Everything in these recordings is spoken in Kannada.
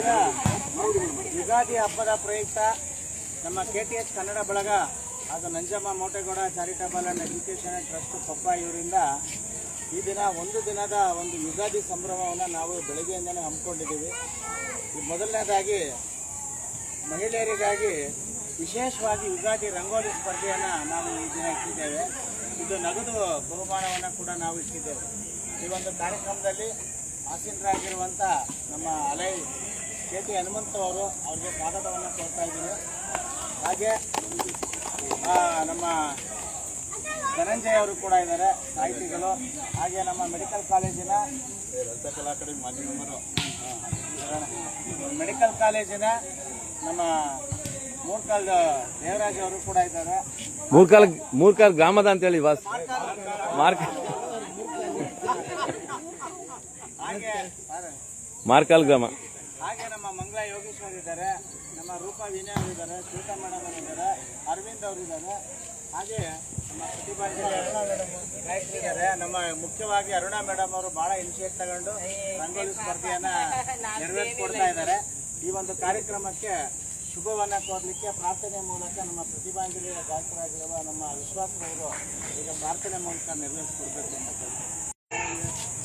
ದಿನ ಯುಗಾದಿ ಹಬ್ಬದ ಪ್ರಯುಕ್ತ ನಮ್ಮ KTH ಕನ್ನಡ ಬಳಗ ಹಾಗೂ Nanjamma Motegowda charitable and education trust Koppa ಇವರಿಂದ ಈ ದಿನ ಒಂದು ದಿನದ ಒಂದು ಯುಗಾದಿ ಸಂಭ್ರಮವನ್ನು ನಾವು ಬೆಳಗ್ಗೆಯಿಂದಲೇ ಹಮ್ಮಿಕೊಂಡಿದ್ದೀವಿ. ಮೊದಲನೇದಾಗಿ ಮಹಿಳೆಯರಿಗಾಗಿ ವಿಶೇಷವಾಗಿ ಯುಗಾದಿ ರಂಗೋಲಿ ಸ್ಪರ್ಧೆಯನ್ನು ನಾವು ಈ ದಿನ ಇಟ್ಟಿದ್ದೇವೆ. ಇದು ನಗದು ಬಹುಮಾನವನ್ನು ಕೂಡ ನಾವು ಇಟ್ಟಿದ್ದೇವೆ. ಈ ಒಂದು ಕಾರ್ಯಕ್ರಮದಲ್ಲಿ ಆಸೀನರಾಗಿರುವಂಥ ನಮ್ಮ ಅಲೈ KT ಹನುಮಂತ ಅವರು ಅವ್ರಿಗೆ ಸ್ವಾಗತವನ್ನು ಕೊಡ್ತಾ ಇದ್ದೀನಿ. ಹಾಗೆ ನಮ್ಮ ಧನಂಜಯ ಅವರು ಕೂಡ ಇದ್ದಾರೆ, ಸಾಹಿತಿಗಳು. ಹಾಗೆ ನಮ್ಮ ಮೆಡಿಕಲ್ ಕಾಲೇಜಿನ ನಮ್ಮ ಮೂರ್ಕಾಲ್ ದೇವರಾಜ್ ಅವರು ಕೂಡ ಇದ್ದಾರೆ. ಮೂರ್ಕಾಲ್ ಗ್ರಾಮದ ಅಂತೇಳಿ ಮಾರ್ಕಾಲ್ ಗ್ರಾಮ. ಹಾಗೆ ನಮ್ಮ ಮಂಗಳ ಯೋಗೇಶ್ವರ್ ಇದ್ದಾರೆ, ನಮ್ಮ ರೂಪಾ ವಿನಯ್ ಅವರು ಇದ್ದಾರೆ, ಶ್ವೇತಾ ಮೇಡಮ್ ಅವರು ಇದ್ದಾರೆ, ಅರವಿಂದ್ ಅವರು ಇದ್ದಾರೆ. ಹಾಗೆ ನಮ್ಮ ಪ್ರತಿಭಾ ನಮ್ಮ ಮುಖ್ಯವಾಗಿ ಅರುಣಾ ಮೇಡಮ್ ಅವರು ಬಹಳ ಇನಿಷಿಯೇಟ್ ತಗೊಂಡು ರಂಗೋಲಿ ಸ್ಪರ್ಧೆಯನ್ನ ನೆರವೇರಿಸಿಕೊಡ್ತಾ ಇದ್ದಾರೆ. ಈ ಒಂದು ಕಾರ್ಯಕ್ರಮಕ್ಕೆ ಶುಭವನ್ನ ಕೋರಲಿಕ್ಕೆ ಪ್ರಾರ್ಥನೆ ಮೂಲಕ ನಮ್ಮ ಪ್ರತಿಭಾಂಜಲಿ ಗಾಯಕರಾಗಿರುವ ನಮ್ಮ ವಿಶ್ವಾಸರವರು ಈಗ ಪ್ರಾರ್ಥನೆ ಮೂಲಕ ನೆರವೇರಿಸಿಕೊಡ್ಬೇಕು ಅಂತ ಕೇಳ್ತಾರೆ.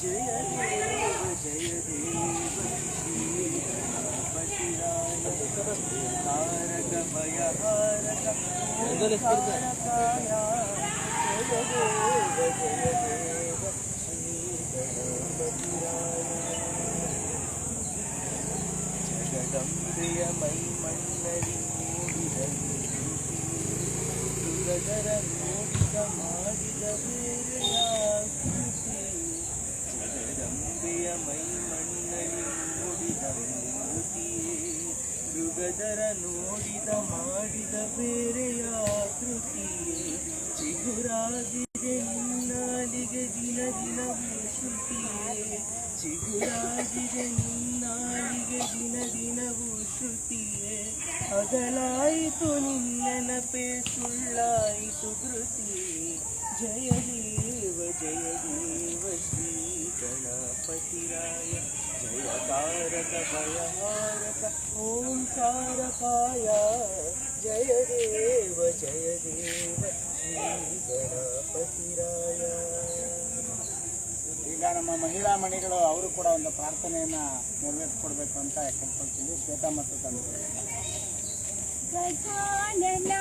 ಜಯ ದೇವ ಜಯ ತಾರಕ ಭಯಹಾರಕ ಜಗದಂಬೆಯ ಮೈಮಣ್ಣರಿ ಮೂಡಿದರ ನೋಡಿದ ಮಾಡಿದ ಬೇರೆಯ ಜಗದಂಬೆಯ ಮೈಮಣ್ಣರಿ ಮೂಡಿದ ಮೂರ್ತಿಯೇ ಮೃಗದರ ನೋಡಿದ ಮಾಡಿದ ಬೇರೆಯ ಕೃತಿಯೇ ಚಿಗುರಾಗಿದೆ ನಿನ್ನಾಲಿಗೆ ದಿನ ದಿನವೂ ಶ್ರುತಿಯೇ ಚಿಗುರಾಗಿದೆ ನಿನ್ನಾಲಿಗೆ ದಿನ ದಿನವೂ ಶ್ರುತಿಯೇ ಅಗಲಾಯಿತು ನಿನ್ನನಪೆ ಸುಳ್ಳಾಯಿತು ಕೃತಿಯೇ ಜಯ ದೇವ ಶ್ರೀ ಗಣಪತಿರಾಯ ಜಯ ತಾರಕ ಭಯಹಾರಕ ಓಂಕಾರಕಾಯ ಜಯ ದೇವ ಶ್ರೀ ಗಣಪತಿರಾಯ. ಈಗ ನಮ್ಮ ಮಹಿಳಾ ಮಣಿಗಳು ಅವರು ಕೂಡ ಒಂದು ಪ್ರಾರ್ಥನೆಯನ್ನ ನೆರವೇರಿಸಿಕೊಡ್ಬೇಕು ಅಂತ ಕೇಳ್ಕೊಳ್ತೀವಿ. ಶ್ವೇತಾ ಮತ್ತು ತಂದೆ. ಗಜಾನನ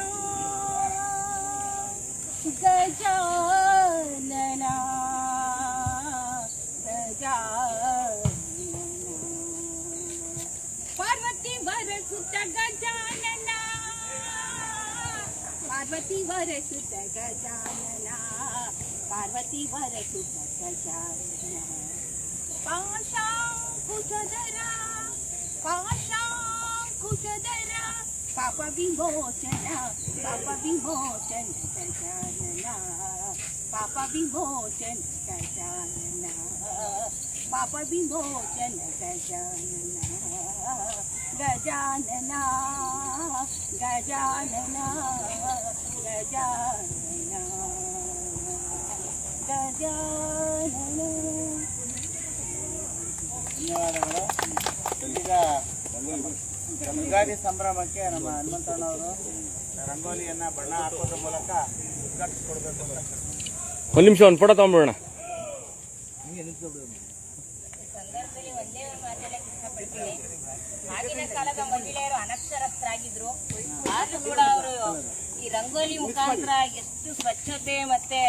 ಗಜಾನನ ಪಾರ್ವತಿ ವರಸುತ್ತ ಗಜಾನನ ಪಾರ್ವತಿ ವರಸುತ್ತ ಗಜಾನನ ಪಾರ್ವತಿ ವರಸುತ್ತ ಗಜಾನನ ಪಾಶಾಂಕುಶಧರ ಪಾಶಾಂಕುಶಧರ ಪಾಪ ವಿಮೋಚನ ಗಜಾನನ ಪಾಪ ವಿಮೋಚನ ಗಜಾನನ ಪಾಪ ವಿಮೋಚನ ಗಜಾನನ ಗಜಾನನ ಗಜಾನನ ಗಜಾನನ ಗಜಾನನ. ಧನ್ಯವಾದಗಳು. ಈಗ ಯುಗಾದಿ ಸಂಭ್ರಮಕ್ಕೆ ನಮ್ಮ ಹನುಮಂತಣ್ಣವರು ರಂಗೋಲಿಯನ್ನ ಬಣ್ಣ ಹಾಕೋದ್ರ ಮೂಲಕ ಉದ್ಘಾಟಿಸಿಕೊಡ್ಬೇಕು ಅಂತ. ಒಂದು ನಿಮಿಷ ಒಂದು ಫೋಟೋ ತಗೊಂಡ್ಬಿಡೋಣ. ಸಂದರ್ಭದಲ್ಲಿ ಒಂದೇ ಒಂದು ಮಾತಾಡಕ್ಕೆ ಇಷ್ಟಪಡ್ತೀನಿ. ಆಗಿನ ಕಾಲದ ಮಹಿಳೆಯರು ಅನಕ್ಷರಸ್ಥರಾಗಿದ್ರು, ಆದ್ರೂ ಕೂಡ ಅವರು ಈ ರಂಗೋಲಿ ಮುಖಾಂತರ ಎಷ್ಟು ಸ್ವಚ್ಛತೆ ಮತ್ತೆ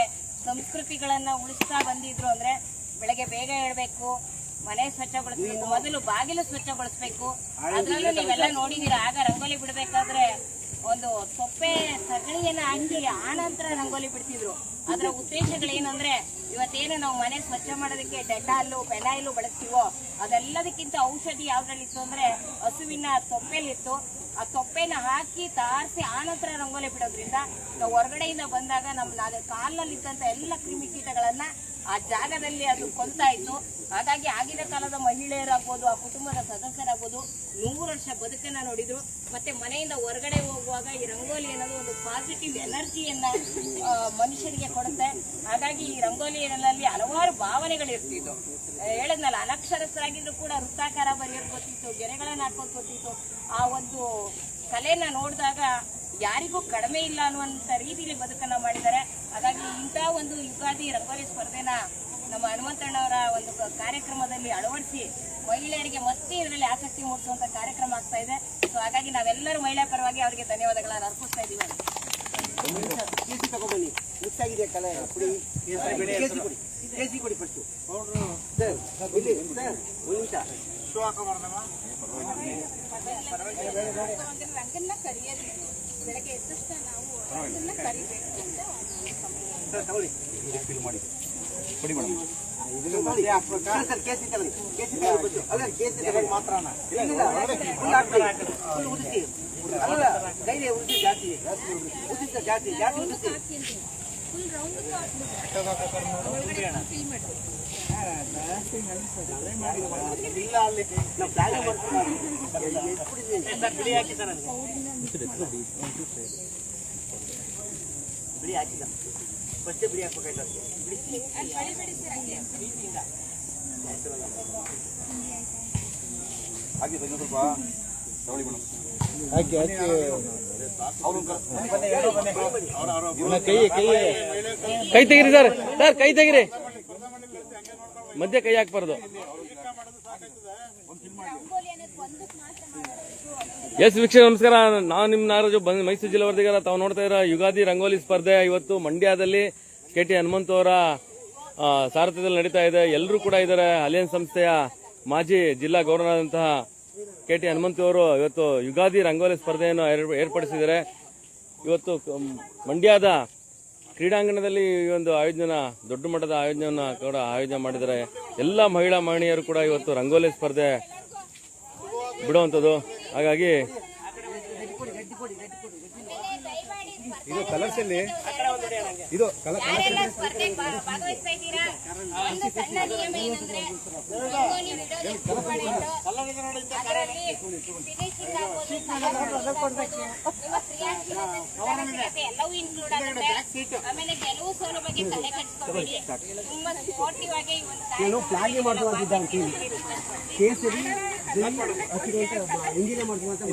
ಸಂಸ್ಕೃತಿಗಳನ್ನ ಉಳಿಸ್ತಾ ಬಂದಿದ್ರು ಅಂದ್ರೆ, ಬೆಳಗ್ಗೆ ಬೇಗ ಹೇಳ್ಬೇಕು, ಮನೆ ಸ್ವಚ್ಛಗೊಳಿಸ್ಬೇಕು, ಮೊದಲು ಬಾಗಿಲು ಸ್ವಚ್ಛಗೊಳಿಸ್ಬೇಕು. ಅದ್ರಲ್ಲೂ ನೀವೆಲ್ಲ ನೋಡಿದೀರ, ಆಗ ರಂಗೋಲಿ ಬಿಡ್ಬೇಕಾದ್ರೆ ಒಂದು ಸೊಪ್ಪೆ ಸಗಣಿಯನ್ನ ಹಾಕಿ ಆನಂತರ ರಂಗೋಲಿ ಬಿಡ್ತಿದ್ರು. ಅದರ ಉದ್ದೇಶಗಳೇನಂದ್ರೆ, ಇವತ್ತೇನು ನಾವು ಮನೆ ಸ್ವಚ್ಛ ಮಾಡೋದಕ್ಕೆ ಡೆಟಾಲು ಫೆನೈಲು ಬಳಸ್ತೀವೋ ಅದೆಲ್ಲದಕ್ಕಿಂತ ಔಷಧಿ ಯಾವ್ದ್ರಲ್ಲಿತ್ತು ಅಂದ್ರೆ ಹಸುವಿನ ತೊಪ್ಪೆಲಿತ್ತು. ಆ ತೊಪ್ಪೆನ ಹಾಕಿ ತಾರಿಸಿ ಆನಂತರ ರಂಗೋಲಿ ಬಿಡೋದ್ರಿಂದ ನಾವು ಹೊರಗಡೆಯಿಂದ ಬಂದಾಗ ನಮ್ಮ ಕಾಲಿನಲ್ಲಿದ್ದಂತ ಎಲ್ಲ ಕ್ರಿಮಿಕೀಟಗಳನ್ನ ಆ ಜಾಗದಲ್ಲಿ ಅದು ಕೊಲ್ತಾ ಇತ್ತು. ಹಾಗಾಗಿ ಆಗಿನ ಕಾಲದ ಮಹಿಳೆಯರಾಗ್ಬೋದು, ಆ ಕುಟುಂಬದ ಸದಸ್ಯರಾಗ್ಬೋದು 100 ವರ್ಷ ಬದುಕನ್ನ ನೋಡಿದ್ರು. ಮತ್ತೆ ಮನೆಯಿಂದ ಹೊರಗಡೆ ಹೋಗುವಾಗ ಈ ರಂಗೋಲಿ ಅನ್ನೋದು ಒಂದು ಪಾಸಿಟಿವ್ ಎನರ್ಜಿಯನ್ನ ಮನುಷ್ಯರಿಗೆ ಕೊಡುತ್ತೆ. ಹಾಗಾಗಿ ಈ ರಂಗೋಲಿ ಮಕ್ಕಳಿನಲ್ಲಿ ಹಲವಾರು ಭಾವನೆಗಳು ಇರ್ತಿದ್ವು. ಹೇಳದ್ನಲ್ಲ, ಅನಕ್ಷರಸ್ಥರಾಗಿದ್ರು ಕೂಡ ವೃತ್ತಾಕಾರ ಬರೆಯೋದು ಗೊತ್ತಿತ್ತು, ಗೆರೆಗಳನ್ನ ಹಾಕೋದು ಗೊತ್ತಿತ್ತು. ಆ ಒಂದು ಕಲೆನ ನೋಡಿದಾಗ ಯಾರಿಗೂ ಕಡಿಮೆ ಇಲ್ಲ ಅನ್ನುವಂತ ರೀತಿಯಲ್ಲಿ ಬದುಕನ್ನ ಮಾಡಿದ್ದಾರೆ. ಹಾಗಾಗಿ ಇಂಥ ಒಂದು ಯುಗಾದಿ ರಂಗೋಲಿ ಸ್ಪರ್ಧೆನ ನಮ್ಮ ಹನುಮಂತಣ್ಣವರ ಒಂದು ಕಾರ್ಯಕ್ರಮದಲ್ಲಿ ಅಳವಡಿಸಿ ಮಹಿಳೆಯರಿಗೆ ಮತ್ತೆ ಇದರಲ್ಲಿ ಆಸಕ್ತಿ ಮೂಡಿಸುವಂತ ಕಾರ್ಯಕ್ರಮ ಆಗ್ತಾ ಇದೆ. ಸೊ ಹಾಗಾಗಿ ನಾವೆಲ್ಲರೂ ಮಹಿಳಾ ಪರವಾಗಿ ಅವರಿಗೆ ಧನ್ಯವಾದಗಳನ್ನ ಅರ್ಪಿಸ್ತಾ ಇದ್ದೀವಿ. ಕೇಸಿ ತಗೊಂಡ್ಬನ್ನಿ, ಮಿಕ್ಸ್ ಆಗಿದೆ ಕಲರ್ ಪುಡಿ, ಕೇಸಿ ಕೊಡಿ, ಕೇಸಿ ಕೊಡಿ ಫಸ್ಟ್ ಸರ್. ಇಲ್ಲಿ ಸರ್ ಒಂದು ನಿಮಿಷ ಶೋ ಹಾಕೋಬಾರ್ದಮ್ಮ. ರಂಗನ್ನ ಕರೆಯೋದು ಬೆಳಗ್ಗೆ ಎದ್ದ ತಕ್ಷಣ ನಾವು ರಂಗನ್ನ ಕರಿಬೇಕು ಅಂತ ಸರ್ ತಗೊಳ್ಳಿ. ಕೊಡಿ ಮೇಡಮ್. ತಗೊಳ್ಳಿ. ಸರ್ ಸರ್ ಕೇಸಿ ತಗೊಳ್ಳಿ, ಕೇಸಿ ತಗೊಳ್ಳಿ. ಅಲ್ಲ ಕೇಸಿ ತಗೊಳ್ಳಿ ಮಾತ್ರನ ಫುಲ್ ಹಾಕ್ಬೇಡಿ, ಫುಲ್ ಉದಿಸಿ. ಅಲ್ಲ ಕೈಲಿ ಉದಿಸಿ ಜಾಸ್ತಿ ಉದಿಸ ಜಾಸ್ತಿ ಉದಿಸಿ. ಫುಲ್ ರೌಂಡ್ ಇಲ್ಲ ಅಲ್ಲಿ ನಾವು ಪ್ಲಾನ್ ಮಾಡ್ತೀವಿ. ಬಿಳಿ ಹಾಕಿ ಸರ್, ಬಿಡಿ ಹಾಕಿಲ್ಲ, ಫಸ್ಟೇ ಬಿಡಿ ಹಾಕ್ಬೇಕಾಯ್ತು. ಹಾಕಿ ಸ್ವಲ್ಪ ತಗೊಳ್ಳಿ ಮೇಡಮ್. ಕೈ ತೆಗಿರಿ ಸರ್, ಸರ್ ಕೈ ತೆಗಿರಿ, ಮಧ್ಯೆ ಕೈ ಹಾಕ್ಬಾರ್ದು. ಎಸ್ ವೀಕ್ಷಕ ನಮಸ್ಕಾರ, ನಾನು ನಿಮ್ಮ ನಾಗರಾಜು ಮೈಸೂರು ಜಿಲ್ಲೆ ವರದಿಗಾರ. ತಾವು ನೋಡ್ತಾ ಇರೋ ಯುಗಾದಿ ರಂಗೋಲಿ ಸ್ಪರ್ಧೆ ಇವತ್ತು ಮಂಡ್ಯದಲ್ಲಿ KT ಹನುಮಂತು ಅವರ ಸಾರಥ್ಯದಲ್ಲಿ ನಡೀತಾ ಇದೆ. ಎಲ್ಲರೂ ಕೂಡ ಇದ್ದಾರೆ. ಅಲಿಯನ್ಸ್ ಸಂಸ್ಥೆಯ ಮಾಜಿ ಜಿಲ್ಲಾ ಗವರ್ನರ್ ಆದಂತಹ KT ಹನುಮಂತು ಅವರು ಇವತ್ತು ಯುಗಾದಿ ರಂಗೋಲಿ ಸ್ಪರ್ಧೆಯನ್ನು ಏರ್ಪಡಿಸಿದ್ದಾರೆ. ಇವತ್ತು ಮಂಡ್ಯದ ಕ್ರೀಡಾಂಗಣದಲ್ಲಿ ಈ ಒಂದು ಆಯೋಜನೆ, ದೊಡ್ಡ ಮಟ್ಟದ ಆಯೋಜನೆಯನ್ನು ಕೂಡ ಆಯೋಜನೆ ಮಾಡಿದ್ದಾರೆ. ಎಲ್ಲ ಮಹಿಳೆಯರು ಕೂಡ ಇವತ್ತು ರಂಗೋಲಿ ಸ್ಪರ್ಧೆ ಬಿಡುವಂಥದ್ದು. ಹಾಗಾಗಿ ಇದು ಕಲರ್ಸ್ ಅಲ್ಲಿ ಇದು ಯಾರೆಲ್ಲ ಸ್ಪರ್ಧೆಗೆ ಭಾಗವಹಿಸ್ತಾ ಇದ್ದೀರಾ? ಒಂದು ಸಣ್ಣ ನಿಯಮ ಏನಂದ್ರೆ ರಂಗೋಲಿ ಬಿಡೋದು ಇಂಪಾರ್ಟೆಂಟ್. ಅದರಲ್ಲಿ ಫಿನಿಶಿಂಗ್ ಆಗೋದು, ನಿಮ್ಮ ಕ್ರಿಯಾಶೀಲತೆ ಎಲ್ಲವೂ ಇನ್ಕ್ಲೂಡ್ ಆಗುತ್ತೆ. ಆಮೇಲೆ ಗೆಲುವು ಸೋಲು ಬಗ್ಗೆ ತಲೆ ಕೆಡಿಸ್ಕೋಬೇಡಿ. ತುಂಬಾ ಸ್ಪೋರ್ಟಿವ್ ಆಗಿ ಈ ಒಂದು ಪ್ಲಾನ್ ಮಾಡ್ತೀವಿ. ಕೇಸರಿ ಹಸಿರು ಅಂತ ಹಿಂದಿನ ಮಾಡ್ತೀವಿ ಅಂತ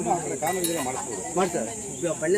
ಮಾಡ್ತಾರೆ. ಬಣ್ಣ